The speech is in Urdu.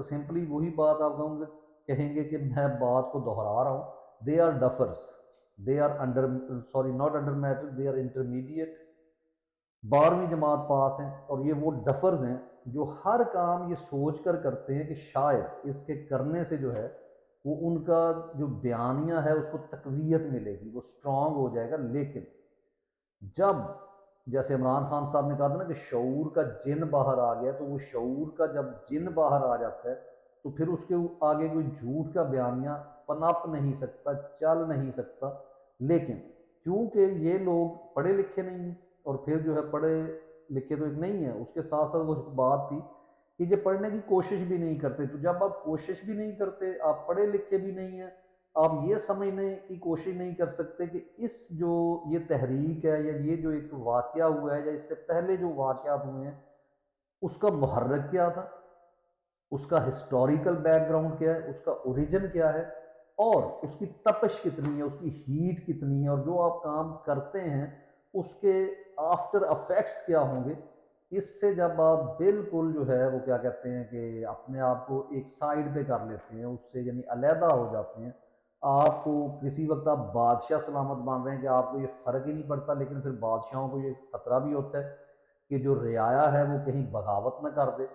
سمپلی وہی بات آپ کہیں گے کہ میں بات کو دہرا رہا ہوں، they are duffers, they are under, sorry not under matric, they are intermediate, 12ویں جماعت پاس ہیں، اور یہ وہ ڈفرز ہیں جو ہر کام یہ سوچ کر کرتے ہیں کہ شاید اس کے کرنے سے جو ہے وہ ان کا جو بیانیہ ہے اس کو تقویت ملے گی، وہ اسٹرانگ ہو جائے گا۔ لیکن جب جیسے عمران خان صاحب نے کہا تھا نا کہ شعور کا جن باہر آ گیا، تو وہ شعور کا جب جن باہر آ جاتا ہے تو پھر اس کے آگے کوئی جھوٹ کا بیانیہ پنپ نہیں سکتا، چل نہیں سکتا۔ لیکن کیونکہ یہ لوگ پڑھے لکھے نہیں ہیں، اور پھر جو ہے پڑھے لکھے تو ایک نہیں ہیں، اس کے ساتھ ساتھ وہ بات تھی کہ یہ پڑھنے کی کوشش بھی نہیں کرتے۔ تو جب آپ کوشش بھی نہیں کرتے، آپ پڑھے لکھے بھی نہیں ہیں، آپ یہ سمجھنے کی کوشش نہیں کر سکتے کہ اس جو یہ تحریک ہے یا یہ جو ایک واقعہ ہوا ہے یا اس سے پہلے جو واقعات ہوئے ہیں اس کا محرک کیا تھا، اس کا ہسٹوریکل بیک گراؤنڈ کیا ہے، اس کا اوریجن کیا ہے، اور اس کی تپش کتنی ہے، اس کی ہیٹ کتنی ہے، اور جو آپ کام کرتے ہیں اس کے آفٹر افیکٹس کیا ہوں گے۔ اس سے جب آپ بالکل جو ہے وہ کیا کہتے ہیں کہ اپنے آپ کو ایک سائڈ پہ کر لیتے ہیں، اس سے یعنی علیحدہ ہو جاتے ہیں، آپ کو کسی وقت آپ بادشاہ سلامت مان رہے ہیں کہ آپ کو یہ فرق ہی نہیں پڑتا، لیکن پھر بادشاہوں کو یہ خطرہ بھی ہوتا ہے کہ جو رعایا ہے وہ کہیں بغاوت نہ کر دے۔